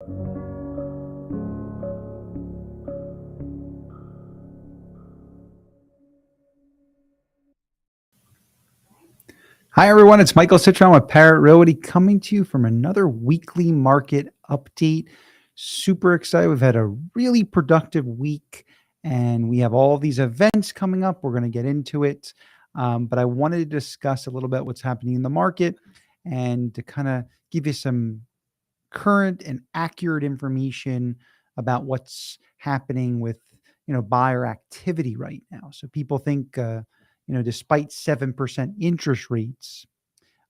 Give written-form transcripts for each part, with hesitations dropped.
Hi, everyone. It's Michael Citron with Parrot Realty coming to you from another weekly market update. Super excited. We've had a really productive week and we have all these events coming up. We're going to get into it. But I wanted to discuss a little bit what's happening in the market and to kind of give you some current and accurate information about what's happening with buyer activity right now. So people think despite 7% interest rates,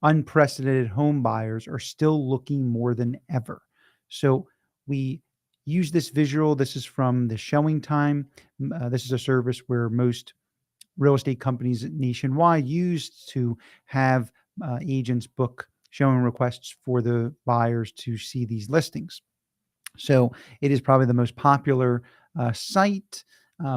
unprecedented home buyers are still looking more than ever. So we use this visual. This is from the Showing Time. This is a service where most real estate companies nationwide used to have agents book showing requests for the buyers to see these listings. So it is probably the most popular site.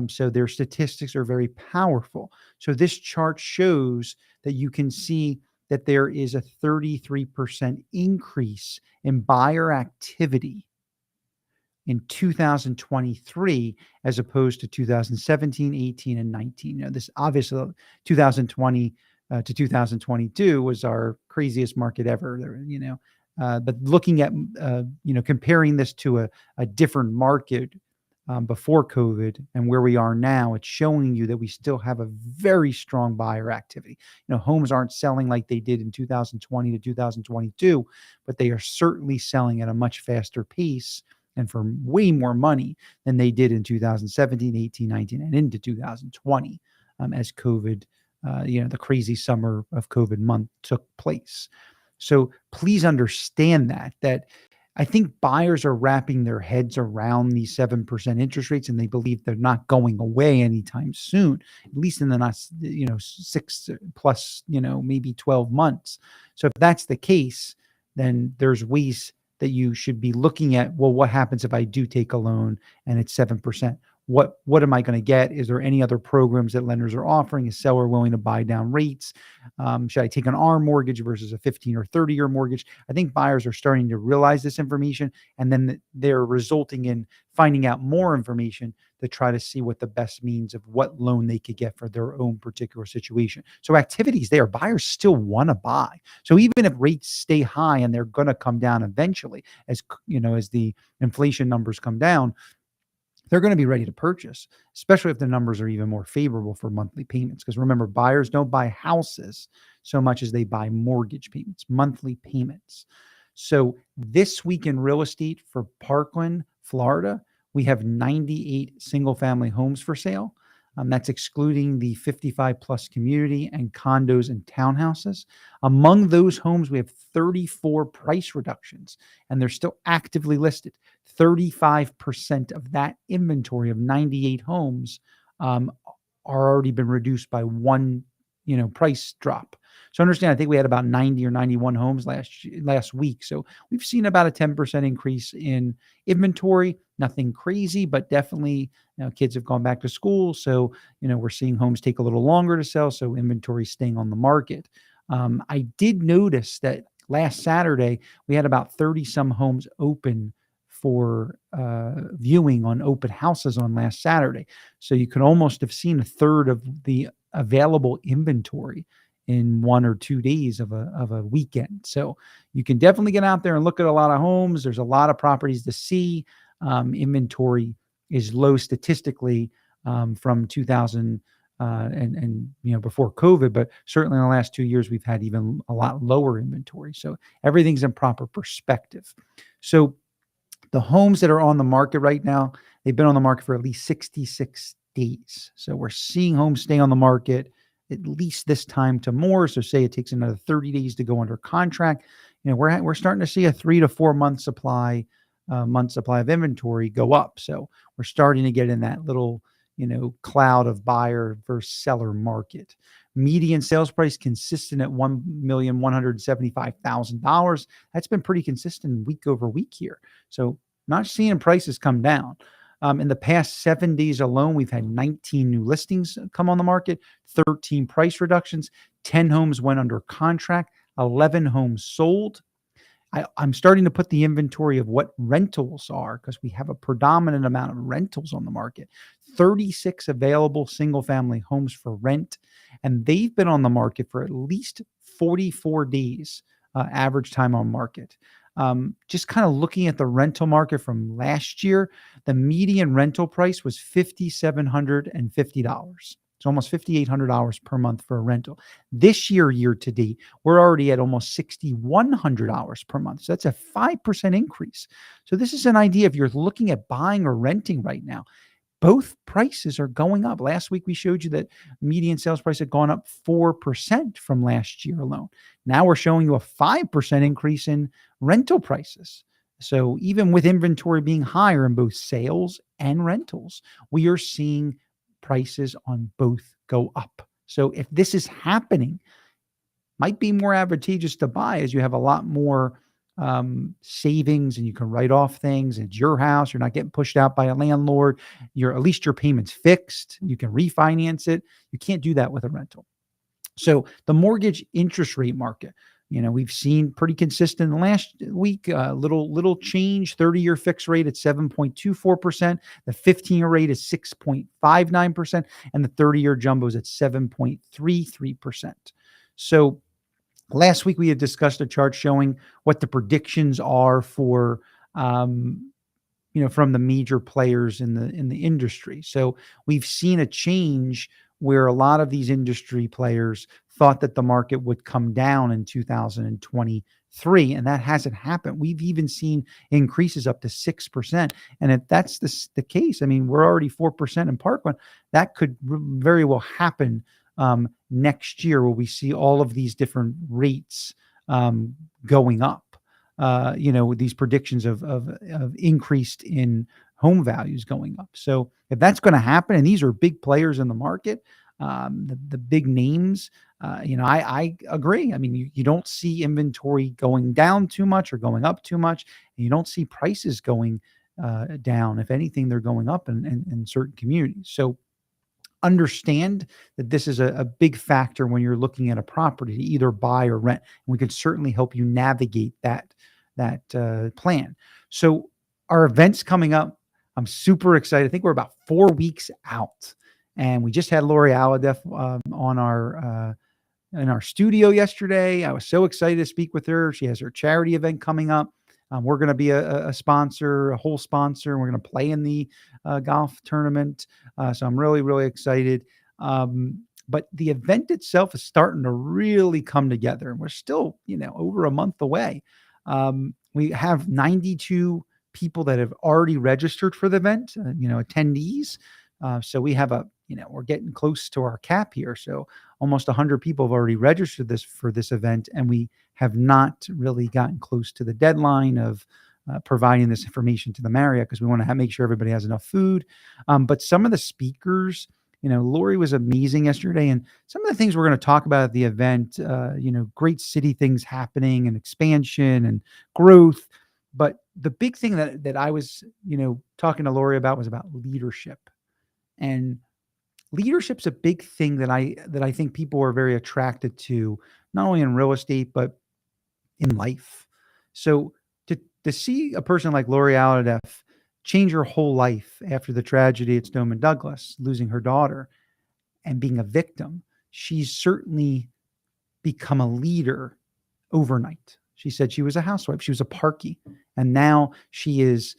So their statistics are very powerful. So this chart shows that you can see that there is a 33% increase in buyer activity in 2023 as opposed to 2017, 18, and 19. This obviously 2020 to 2022 was our craziest market ever. But looking at comparing this to a different market before COVID and where we are now, it's showing you that we still have a very strong buyer activity. Homes aren't selling like they did in 2020 to 2022, but they are certainly selling at a much faster pace and for way more money than they did in 2017, 18, 19, and into 2020 as COVID, the crazy summer of COVID month took place. So please understand that I think buyers are wrapping their heads around these 7% interest rates, and they believe they're not going away anytime soon, at least in the next, 6 plus, maybe 12 months. So if that's the case, then there's ways that you should be looking at, well, what happens if I do take a loan and it's 7%? What am I going to get? Is there any other programs that lenders are offering? Is seller willing to buy down rates? Should I take an ARM mortgage versus a 15 or 30-year mortgage? I think buyers are starting to realize this information, and then they're resulting in finding out more information to try to see what the best means of what loan they could get for their own particular situation. So activities there, buyers still want to buy. So even if rates stay high, and they're going to come down eventually, as the inflation numbers come down, they're going to be ready to purchase, especially if the numbers are even more favorable for monthly payments. Because remember, buyers don't buy houses so much as they buy mortgage payments, monthly payments. So this week in real estate for Parkland, Florida, we have 98 single family homes for sale. That's excluding the 55 plus community and condos and townhouses. Among those homes, we have 34 price reductions, and they're still actively listed. 35% of that inventory of 98 homes are already been reduced by one, price drop. So understand, I think we had about 90 or 91 homes last week. So we've seen about a 10% increase in inventory. Nothing crazy, but definitely, kids have gone back to school. So, we're seeing homes take a little longer to sell. So inventory staying on the market. I did notice that last Saturday, we had about 30 some homes open for viewing on open houses on last Saturday. So you could almost have seen a third of the available inventory in 1 or 2 days of a weekend. So you can definitely get out there and look at a lot of homes. There's a lot of properties to see. Inventory is low statistically from 2000 and before COVID, but certainly in the last 2 years we've had even a lot lower inventory. So everything's in proper perspective. So the homes that are on the market right now, they've been on the market for at least 66 days. So we're seeing homes stay on the market at least this time to more. So say it takes another 30 days to go under contract. We're starting to see a 3 to 4 month supply of inventory go up. So we're starting to get in that little, cloud of buyer versus seller market. Median sales price consistent at $1,175,000. That's been pretty consistent week over week here. So not seeing prices come down. In the past 7 days alone, we've had 19 new listings come on the market, 13 price reductions, 10 homes went under contract, 11 homes sold. I'm starting to put the inventory of what rentals are because we have a predominant amount of rentals on the market. 36 available single family homes for rent, and they've been on the market for at least 44 days, average time on market. Just kind of looking at the rental market from last year, the median rental price was $5,750. It's almost $5,800 per month for a rental. This year to date, we're already at almost $6,100 per month. So that's a 5% increase. So this is an idea if you're looking at buying or renting right now, both prices are going up. Last week, we showed you that median sales price had gone up 4% from last year alone. Now we're showing you a 5% increase in rental prices. So even with inventory being higher in both sales and rentals, we are seeing prices on both go up. So if this is happening, might be more advantageous to buy as you have a lot more savings and you can write off things. It's your house. You're not getting pushed out by a landlord. At least your payment's fixed. You can refinance it. You can't do that with a rental. So the mortgage interest rate market, we've seen pretty consistent in the last week, little change, 30-year fixed rate at 7.24%. The 15-year rate is 6.59%, and the 30-year jumbo is at 7.33%. So last week we had discussed a chart showing what the predictions are for, from the major players in the industry. So we've seen a change where a lot of these industry players thought that the market would come down in 2023, and that hasn't happened. We've even seen increases up to 6%. And if that's the case, I mean, we're already 4% in Parkland. That could very well happen next year, where we see all of these different rates going up. With these predictions of increased in home values going up. So if that's going to happen, and these are big players in the market, the big names, I agree. I mean, you don't see inventory going down too much or going up too much, and you don't see prices going down. If anything, they're going up in certain communities. So understand that this is a big factor when you're looking at a property to either buy or rent. And we can certainly help you navigate that plan. So our events coming up, I'm super excited. I think we're about 4 weeks out, and we just had Lori Aladef on our in our studio yesterday. I was so excited to speak with her. She has her charity event coming up. We're going to be a sponsor, a whole sponsor. We're going to play in the golf tournament. So I'm really, really excited. But the event itself is starting to really come together. And we're still, over a month away. We have 92 people that have already registered for the event, attendees. So we have we're getting close to our cap here. So almost 100 people have already registered for this event, and we have not really gotten close to the deadline of providing this information to the Marriott, because we want to make sure everybody has enough food. But some of the speakers, Lori was amazing yesterday, and some of the things we're going to talk about at the event, great city things happening and expansion and growth. But the big thing that I was, talking to Lori about was about leadership. And leadership's a big thing that I think people are very attracted to, not only in real estate, but in life. So to see a person like Lori Aladef change her whole life after the tragedy at Stoneman Douglas, losing her daughter and being a victim, she's certainly become a leader overnight. She said she was a housewife. She was a parkie. And now she is,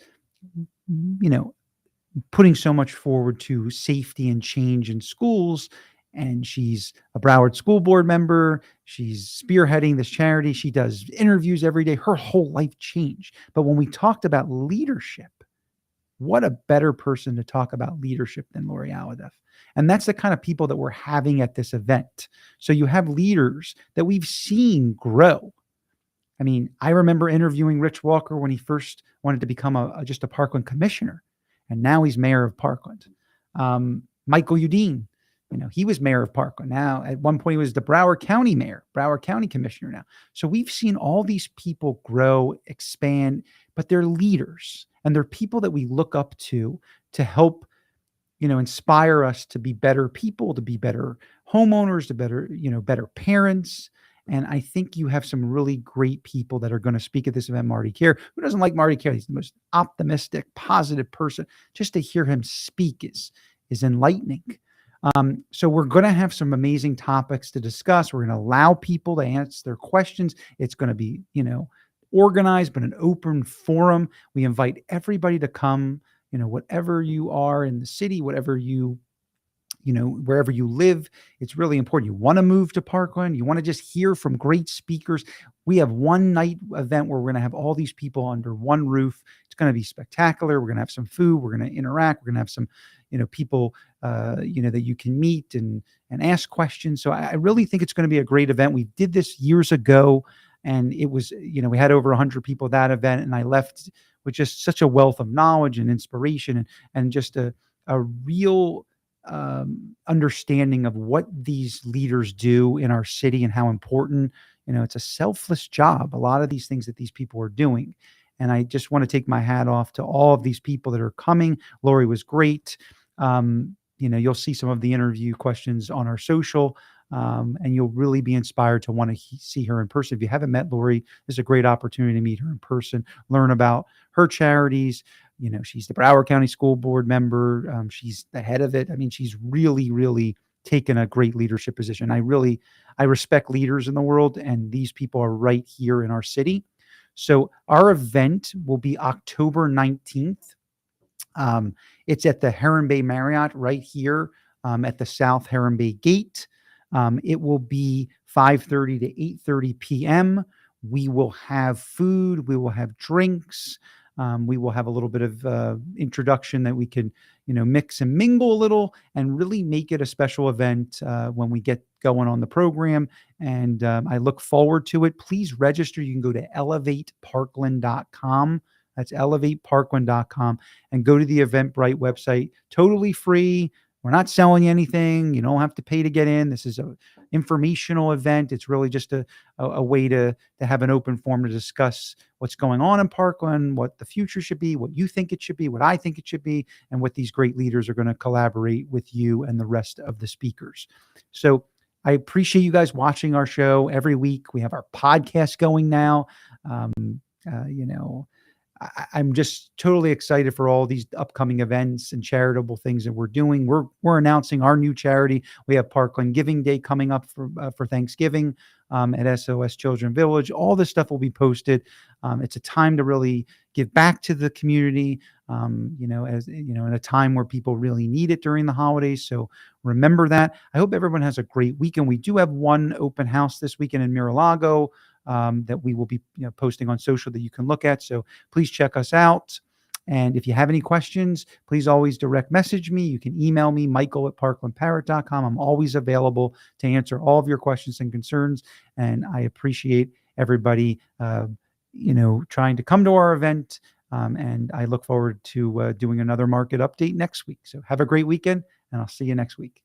putting so much forward to safety and change in schools. And she's a Broward School Board member. She's spearheading this charity. She does interviews every day. Her whole life changed. But when we talked about leadership, what a better person to talk about leadership than Lori Aladef. And that's the kind of people that we're having at this event. So you have leaders that we've seen grow. I mean, I remember interviewing Rich Walker when he first wanted to become just a Parkland commissioner. And now he's mayor of Parkland. Michael Udine, he was mayor of Parkland. Now, at one point, he was the Broward County mayor, Broward County commissioner now. So we've seen all these people grow, expand, but they're leaders. And they're people that we look up to help, inspire us to be better people, to be better homeowners, to better parents. And I think you have some really great people that are going to speak at this event. Marty Care, who doesn't like Marty Care? He's the most optimistic, positive person. Just to hear him speak is enlightening. So we're going to have some amazing topics to discuss. We're going to allow people to answer their questions. It's going to be, organized, but an open forum. We invite everybody to come, whatever you are in the city, wherever you live. It's really important. You want to move to Parkland, you want to just hear from great speakers. We have one night event where we're going to have all these people under one roof. It's going to be spectacular. We're going to have some food. We're going to interact. We're going to have some, people, that you can meet and ask questions. So I really think it's going to be a great event. We did this years ago, and it was, we had over 100 people at that event, and I left with just such a wealth of knowledge and inspiration and just a real understanding of what these leaders do in our city and how important, it's a selfless job. A lot of these things that these people are doing. And I just want to take my hat off to all of these people that are coming. Lori was great. You'll see some of the interview questions on our social, and you'll really be inspired to want to see her in person. If you haven't met Lori, this is a great opportunity to meet her in person, learn about her charities. She's the Broward County School Board member. She's the head of it. I mean, she's really, really taken a great leadership position. I respect leaders in the world, and these people are right here in our city. So our event will be October 19th. It's at the Heron Bay Marriott right here at the South Heron Bay Gate. It will be 5:30 to 8:30 p.m. We will have food. We will have drinks. We will have a little bit of introduction that we can, mix and mingle a little and really make it a special event when we get going on the program. And I look forward to it. Please register. You can go to elevateparkland.com. That's elevateparkland.com and go to the Eventbrite website. Totally free. We're not selling anything. You don't have to pay to get in. This is an informational event. It's really just a way to have an open forum to discuss what's going on in Parkland, what the future should be, what you think it should be, what I think it should be, and what these great leaders are going to collaborate with you and the rest of the speakers. So I appreciate you guys watching our show every week. We have our podcast going now. I'm just totally excited for all these upcoming events and charitable things that we're doing. We're announcing our new charity. We have Parkland Giving Day coming up for Thanksgiving at SOS Children Village. All this stuff will be posted. It's a time to really give back to the community. In a time where people really need it during the holidays. So remember that. I hope everyone has a great weekend. We do have one open house this weekend in Mar-a-Lago that we will be posting on social that you can look at. So please check us out. And if you have any questions, please always direct message me. You can email me, michael@parklandparrot.com. I'm always available to answer all of your questions and concerns. And I appreciate everybody, trying to come to our event. And I look forward to doing another market update next week. So have a great weekend, and I'll see you next week.